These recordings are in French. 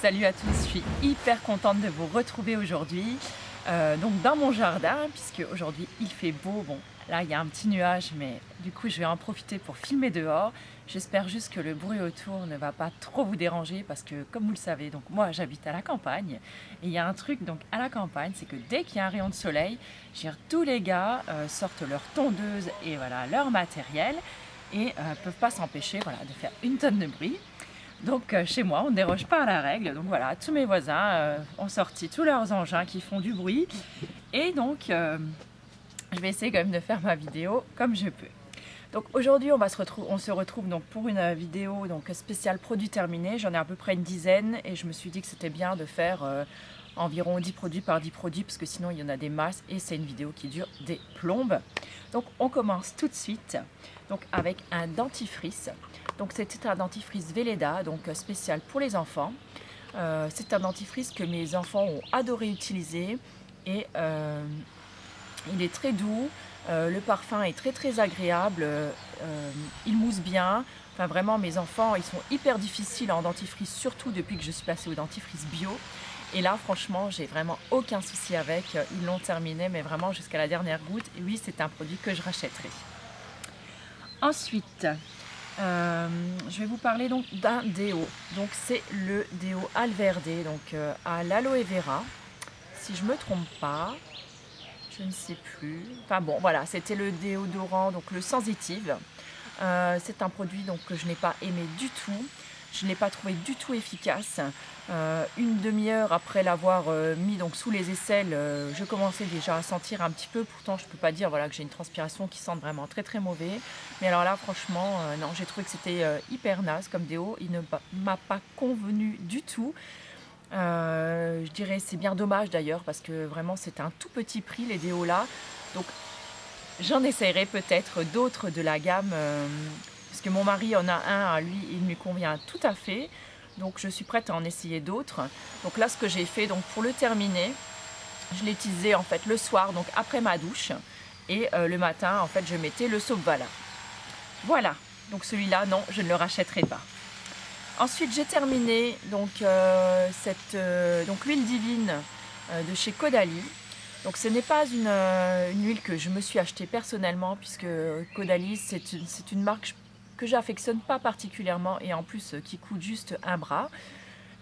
Salut à tous, je suis hyper contente de vous retrouver aujourd'hui donc dans mon jardin, puisque aujourd'hui il fait beau. Bon, là il y a un petit nuage, mais du coup je vais en profiter pour filmer dehors. J'espère juste que le bruit autour ne va pas trop vous déranger, parce que comme vous le savez, donc moi j'habite à la campagne, et il y a un truc donc à la campagne, c'est que dès qu'il y a un rayon de soleil, tous les gars sortent leur tondeuse et voilà leur matériel, et peuvent pas s'empêcher voilà, de faire une tonne de bruit. Donc chez moi, on ne déroge pas à la règle. Donc voilà, tous mes voisins ont sorti tous leurs engins qui font du bruit. Et donc, je vais essayer quand même de faire ma vidéo comme je peux. Donc aujourd'hui, on se retrouve donc pour une vidéo donc spéciale produits terminés. J'en ai à peu près une dizaine et je me suis dit que c'était bien de faire environ 10 produits par 10 produits, parce que sinon il y en a des masses et c'est une vidéo qui dure des plombes. Donc on commence tout de suite donc avec un dentifrice. Donc c'était un dentifrice Velleda, donc spécial pour les enfants. C'est un dentifrice que mes enfants ont adoré utiliser, et il est très doux, le parfum est très agréable, il mousse bien. Enfin vraiment, mes enfants ils sont hyper difficiles en dentifrice, surtout depuis que je suis passée au dentifrice bio. Et là franchement j'ai vraiment aucun souci avec, ils l'ont terminé mais vraiment jusqu'à la dernière goutte. Et oui, c'est un produit que je rachèterai. Ensuite, je vais vous parler donc d'un déo. Donc c'est le déo Alverde, donc à l'aloe vera, si je me trompe pas, je ne sais plus. Enfin bon, voilà, c'était le déodorant, donc le sensitive. C'est un produit donc que je n'ai pas aimé du tout. Je ne l'ai pas trouvé du tout efficace. Une demi-heure après l'avoir mis donc sous les aisselles, je commençais déjà à sentir un petit peu. Pourtant, je ne peux pas dire voilà, que j'ai une transpiration qui sente vraiment très mauvais. Mais alors là, franchement, non, j'ai trouvé que c'était hyper naze comme déo. Il ne m'a pas convenu du tout. Je dirais c'est bien dommage d'ailleurs, parce que vraiment c'est un tout petit prix les déos là. Donc j'en essaierai peut-être d'autres de la gamme. Parce que mon mari en a un, à lui il lui convient tout à fait, donc je suis prête à en essayer d'autres. Donc là ce que j'ai fait donc pour le terminer, je l'ai utilisé en fait le soir, donc après ma douche, et le matin en fait je mettais le Sopvala. Voilà, donc celui-là non, je ne le rachèterai pas. Ensuite j'ai terminé donc donc l'huile divine de chez Caudalie. Donc ce n'est pas une huile que je me suis achetée personnellement, puisque Caudalie c'est une marque que j'affectionne pas particulièrement, et en plus qui coûte juste un bras.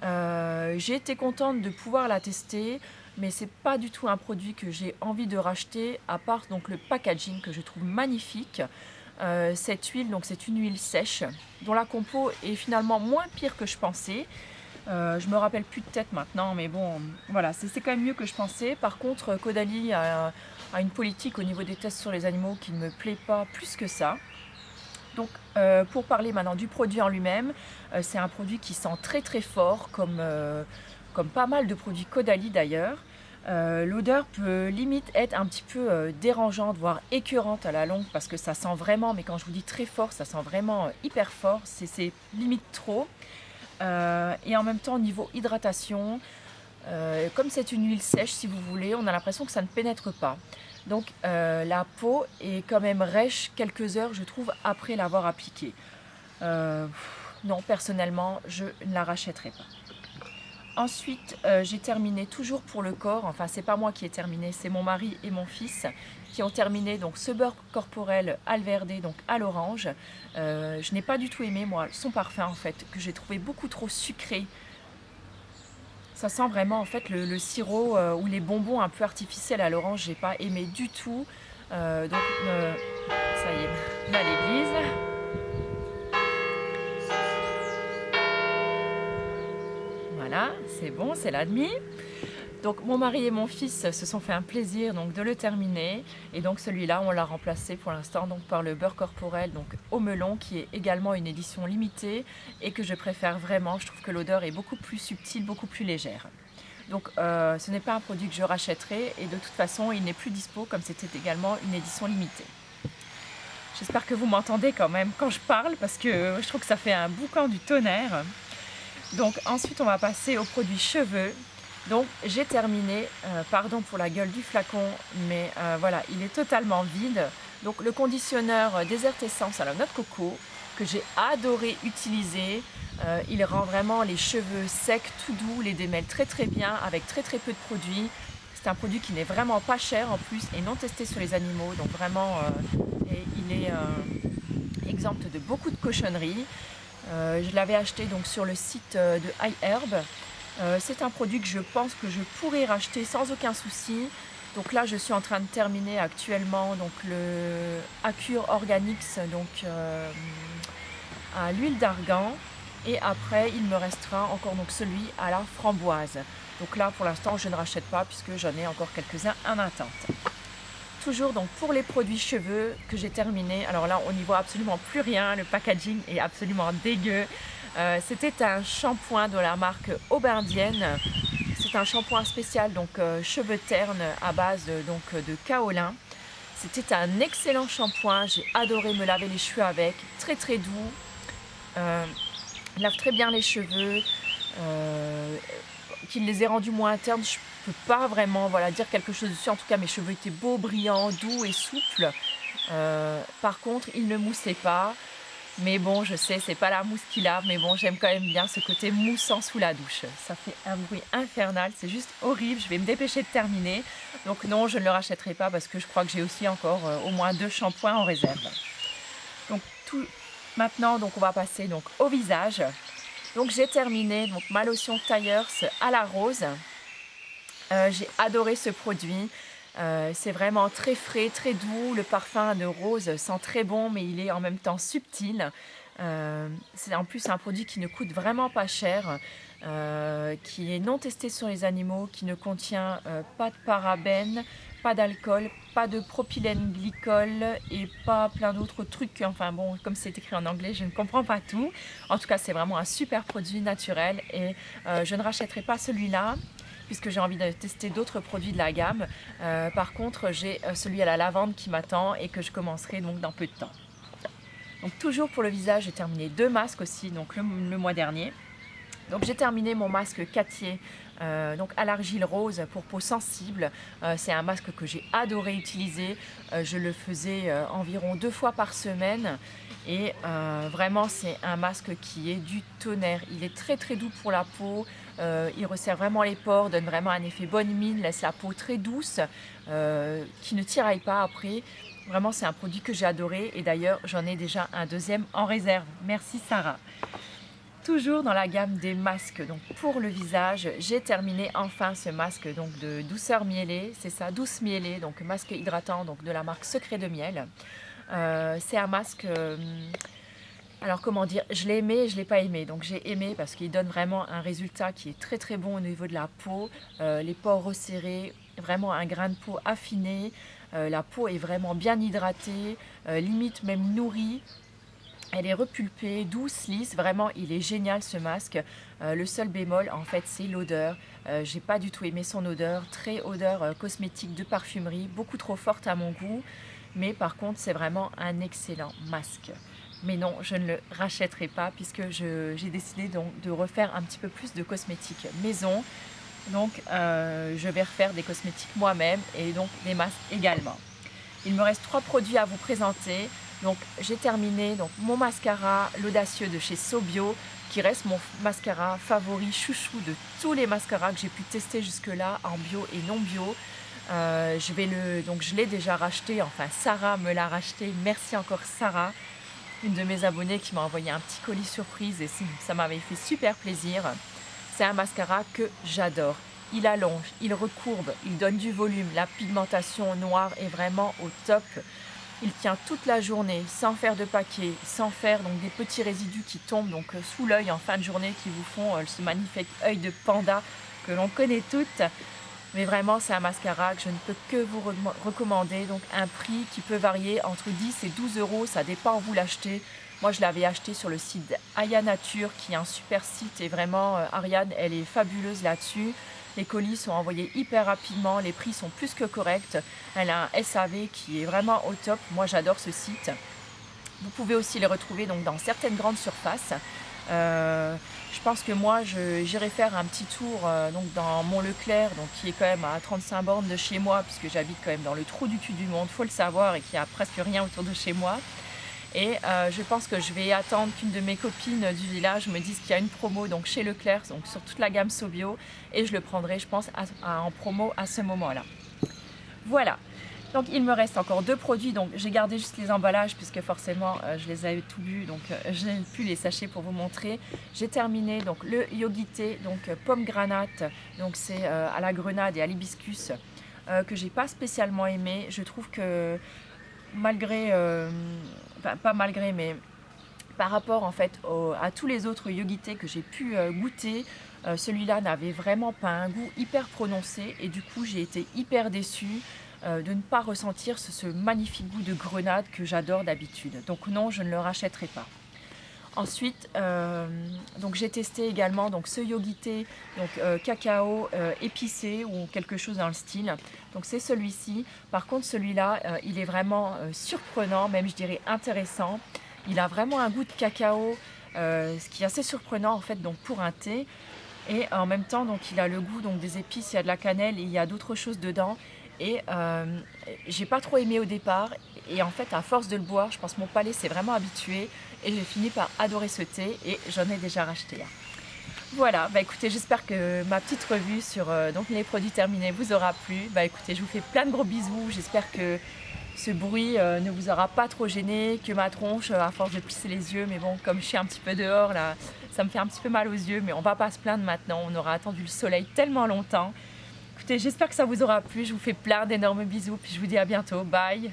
J'ai été contente de pouvoir la tester, mais c'est pas du tout un produit que j'ai envie de racheter, à part donc le packaging que je trouve magnifique. Cette huile, donc c'est une huile sèche dont la compo est finalement moins pire que je pensais. Je me rappelle plus de tête maintenant, mais bon voilà, c'est quand même mieux que je pensais. Par contre, Caudalie a une politique au niveau des tests sur les animaux qui ne me plaît pas plus que ça. Donc pour parler maintenant du produit en lui-même, c'est un produit qui sent très fort, comme pas mal de produits Caudalie d'ailleurs. L'odeur peut limite être un petit peu dérangeante, voire écœurante à la longue, parce que ça sent vraiment, mais quand je vous dis très fort, ça sent vraiment hyper fort, c'est limite trop. Et en même temps, au niveau hydratation, comme c'est une huile sèche si vous voulez, on a l'impression que ça ne pénètre pas. Donc la peau est quand même rêche quelques heures, je trouve, après l'avoir appliquée. Non, personnellement, je ne la rachèterai pas. Ensuite, j'ai terminé toujours pour le corps. Enfin, c'est pas moi qui ai terminé, c'est mon mari et mon fils qui ont terminé donc ce beurre corporel Alverde, donc à l'orange. Je n'ai pas du tout aimé moi son parfum en fait, que j'ai trouvé beaucoup trop sucré. Ça sent vraiment en fait le sirop ou les bonbons un peu artificiels à l'orange. J'ai pas aimé du tout. Ça y est, là l'église. Voilà, c'est bon, c'est l'admis. Donc mon mari et mon fils se sont fait un plaisir donc de le terminer, et donc celui-là on l'a remplacé pour l'instant donc par le beurre corporel donc au melon, qui est également une édition limitée et que je préfère vraiment. Je trouve que l'odeur est beaucoup plus subtile, beaucoup plus légère. Donc ce n'est pas un produit que je rachèterai, et de toute façon il n'est plus dispo, comme c'était également une édition limitée. J'espère que vous m'entendez quand même quand je parle, parce que je trouve que ça fait un boucan du tonnerre. Donc ensuite on va passer aux produits cheveux. Donc j'ai terminé, pardon pour la gueule du flacon, mais voilà, il est totalement vide. Donc le conditionneur Desert Essence à la noix de coco, que j'ai adoré utiliser. Il rend vraiment les cheveux secs, tout doux, les démêle très très bien avec très très peu de produits. C'est un produit qui n'est vraiment pas cher en plus et non testé sur les animaux, donc vraiment il est exempt de beaucoup de cochonneries. Je l'avais acheté donc sur le site de iHerb. C'est un produit que je pense que je pourrais racheter sans aucun souci. Donc là, je suis en train de terminer actuellement donc le Acure Organics donc à l'huile d'argan. Et après, il me restera encore donc celui à la framboise. Donc là, pour l'instant, je ne rachète pas puisque j'en ai encore quelques-uns en attente. Toujours donc pour les produits cheveux que j'ai terminé. Alors là, on n'y voit absolument plus rien. Le packaging est absolument dégueu. C'était un shampoing de la marque Aubindienne. C'est un shampoing spécial donc cheveux ternes à base de kaolin. C'était un excellent shampoing. J'ai adoré me laver les cheveux avec. Très très doux. Lave très bien les cheveux. Qu'il les ait rendus moins ternes, je peux pas vraiment dire quelque chose dessus. En tout cas, mes cheveux étaient beaux, brillants, doux et souples. Par contre, ils ne moussaient pas. Mais bon, je sais, c'est pas la mousse qui lave, mais bon, j'aime quand même bien ce côté moussant sous la douche. Ça fait un bruit infernal, c'est juste horrible. Je vais me dépêcher de terminer. Donc non, je ne le rachèterai pas parce que je crois que j'ai aussi encore au moins 2 shampoings en réserve. Donc maintenant, donc on va passer donc au visage. Donc j'ai terminé donc ma lotion Tyers à la rose. J'ai adoré ce produit. C'est vraiment très frais, très doux. Le parfum de rose sent très bon, mais il est en même temps subtil. C'est en plus un produit qui ne coûte vraiment pas cher, qui est non testé sur les animaux, qui ne contient pas de parabènes, pas d'alcool, pas de propylène glycol et pas plein d'autres trucs. Enfin bon, comme c'est écrit en anglais, je ne comprends pas tout. En tout cas, c'est vraiment un super produit naturel et je ne rachèterai pas celui-là puisque j'ai envie de tester d'autres produits de la gamme. Par contre, j'ai celui à la lavande qui m'attend et que je commencerai donc dans peu de temps. Donc toujours pour le visage, j'ai terminé 2 masques aussi donc le mois dernier. Donc j'ai terminé mon masque Cattier donc à l'argile rose pour peau sensible. C'est un masque que j'ai adoré utiliser. Je le faisais environ 2 fois par semaine et vraiment c'est un masque qui est du tonnerre. Il est très très doux pour la peau. Il resserre vraiment les pores, donne vraiment un effet bonne mine, laisse la peau très douce, qui ne tiraille pas après. Vraiment c'est un produit que j'ai adoré et d'ailleurs j'en ai déjà un deuxième en réserve. Merci Sarah. Toujours dans la gamme des masques donc pour le visage, j'ai terminé enfin ce masque donc de douceur miellée, c'est ça, douce miellée, donc masque hydratant donc de la marque Secret de Miel. C'est un masque, alors comment dire, je l'ai aimé et je l'ai pas aimé. Donc j'ai aimé parce qu'il donne vraiment un résultat qui est très très bon au niveau de la peau, les pores resserrés, vraiment un grain de peau affiné, la peau est vraiment bien hydratée, limite même nourrie. Elle est repulpée, douce, lisse, vraiment il est génial ce masque. Le seul bémol en fait c'est l'odeur. J'ai pas du tout aimé son odeur, très odeur cosmétique de parfumerie, beaucoup trop forte à mon goût. Mais par contre c'est vraiment un excellent masque. Mais non, je ne le rachèterai pas puisque j'ai décidé donc de refaire un petit peu plus de cosmétiques maison. Donc je vais refaire des cosmétiques moi-même et donc des masques également. Il me reste 3 produits à vous présenter. Donc j'ai terminé donc, mon mascara, l'audacieux de chez Sobio, qui reste mon mascara favori chouchou de tous les mascaras que j'ai pu tester jusque-là en bio et non bio. Je l'ai déjà racheté, enfin Sarah me l'a racheté, merci encore Sarah, une de mes abonnées qui m'a envoyé un petit colis surprise et ça m'avait fait super plaisir. C'est un mascara que j'adore. Il allonge, il recourbe, il donne du volume, la pigmentation noire est vraiment au top. Il tient toute la journée sans faire de paquet, sans faire donc des petits résidus qui tombent donc sous l'œil en fin de journée qui vous font ce magnifique œil de panda que l'on connaît toutes. Mais vraiment c'est un mascara que je ne peux que vous recommander. Donc un prix qui peut varier entre 10 et 12 euros, ça dépend où vous l'achetez. Moi je l'avais acheté sur le site Aya Nature qui est un super site et vraiment Ariane elle est fabuleuse là-dessus. Les colis sont envoyés hyper rapidement, les prix sont plus que corrects. Elle a un SAV qui est vraiment au top. Moi, j'adore ce site. Vous pouvez aussi les retrouver donc, dans certaines grandes surfaces. Je pense que moi, j'irai faire un petit tour donc, dans Mont Leclerc, donc, qui est quand même à 35 bornes de chez moi, puisque j'habite quand même dans le trou du cul du monde, il faut le savoir, et qu'il n'y a presque rien autour de chez moi. Et je pense que je vais attendre qu'une de mes copines du village me dise qu'il y a une promo donc chez Leclerc, donc sur toute la gamme Sobio, et je le prendrai, je pense, en promo à ce moment-là. Voilà. Donc il me reste encore 2 produits, donc j'ai gardé juste les emballages puisque forcément je les avais tout bu, donc j'ai plus les sachets pour vous montrer. J'ai terminé donc le Yogité, donc pomme granate, donc c'est à la grenade et à l'hibiscus, que j'ai pas spécialement aimé. Je trouve que malgré, enfin, pas malgré, mais par rapport en fait à tous les autres yogités que j'ai pu goûter, celui-là n'avait vraiment pas un goût hyper prononcé et du coup j'ai été hyper déçue de ne pas ressentir ce magnifique goût de grenade que j'adore d'habitude. Donc non, je ne le rachèterai pas. Ensuite, donc j'ai testé également donc ce yogité donc cacao épicé ou quelque chose dans le style. Donc c'est celui-ci. Par contre celui-là, il est vraiment surprenant, même je dirais intéressant. Il a vraiment un goût de cacao, ce qui est assez surprenant en fait donc pour un thé. Et en même temps donc il a le goût donc des épices, il y a de la cannelle et il y a d'autres choses dedans. Et j'ai pas trop aimé au départ. Et en fait à force de le boire, je pense que mon palais s'est vraiment habitué. Et j'ai fini par adorer ce thé et j'en ai déjà racheté un. Voilà, bah écoutez, j'espère que ma petite revue sur donc les produits terminés vous aura plu. Bah écoutez, je vous fais plein de gros bisous. J'espère que ce bruit ne vous aura pas trop gêné, que ma tronche, à force de plisser les yeux, mais bon, comme je suis un petit peu dehors là, ça me fait un petit peu mal aux yeux, mais on va pas se plaindre maintenant. On aura attendu le soleil tellement longtemps. Écoutez, j'espère que ça vous aura plu. Je vous fais plein d'énormes bisous, puis je vous dis à bientôt. Bye!